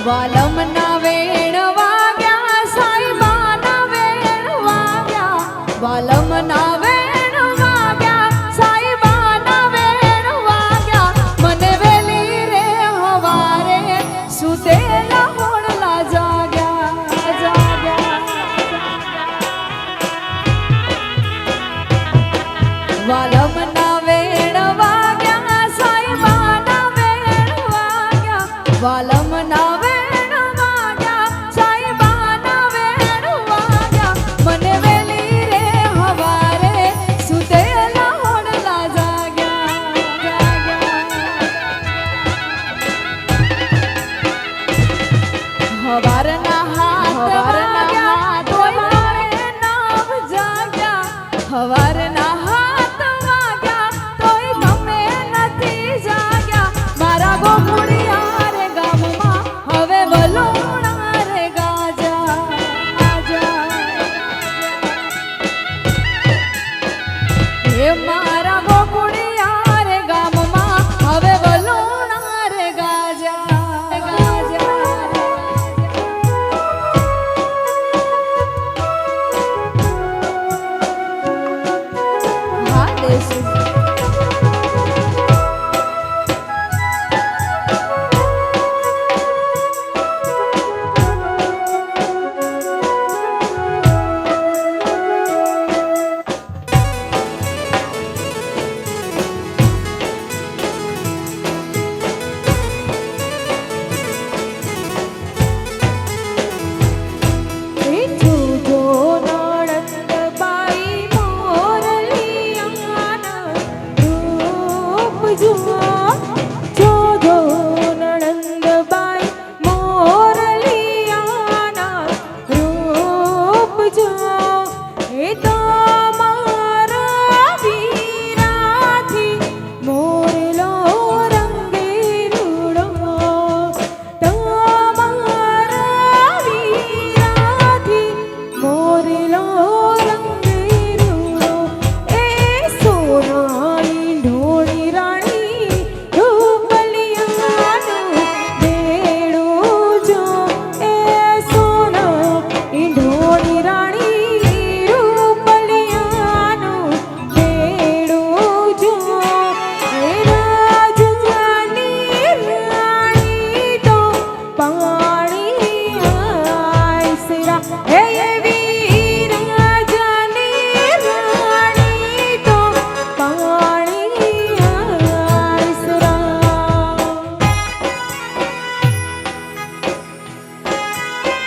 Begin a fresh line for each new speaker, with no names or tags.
વાલમના વેણ વાગ્યા સાઈબાના વેણ વાગ્યા વાલમના વેણ વાગ્યા સાઈબાના વેણ વાગ્યા મને વેલી રે હવારે સુતેલા હોડલા જાગ્યા જાગ્યા વાલમના વેણ વાગ્યા સાઈબાના વેણ વાગ્યા વાલમના વેણ વાગ્યા સાઈબાના વેણ વાગ્યા મને વેલી રે હવારે સુતેલા હોડલા જાગ્યા હવારના હાથ વાગ્યા તોય નામ જાગ્યા હવારના હાથ વાગ્યા તોય તમે નથી જાગ્યા મારા ગોકુળિયા રે ગામમાં હવે વલોણા રે ગાજા આજા હે મારા ગોકુળિયા રે ગામમાં હવે વલોણા રે ગાજા ગાજા હા દેશ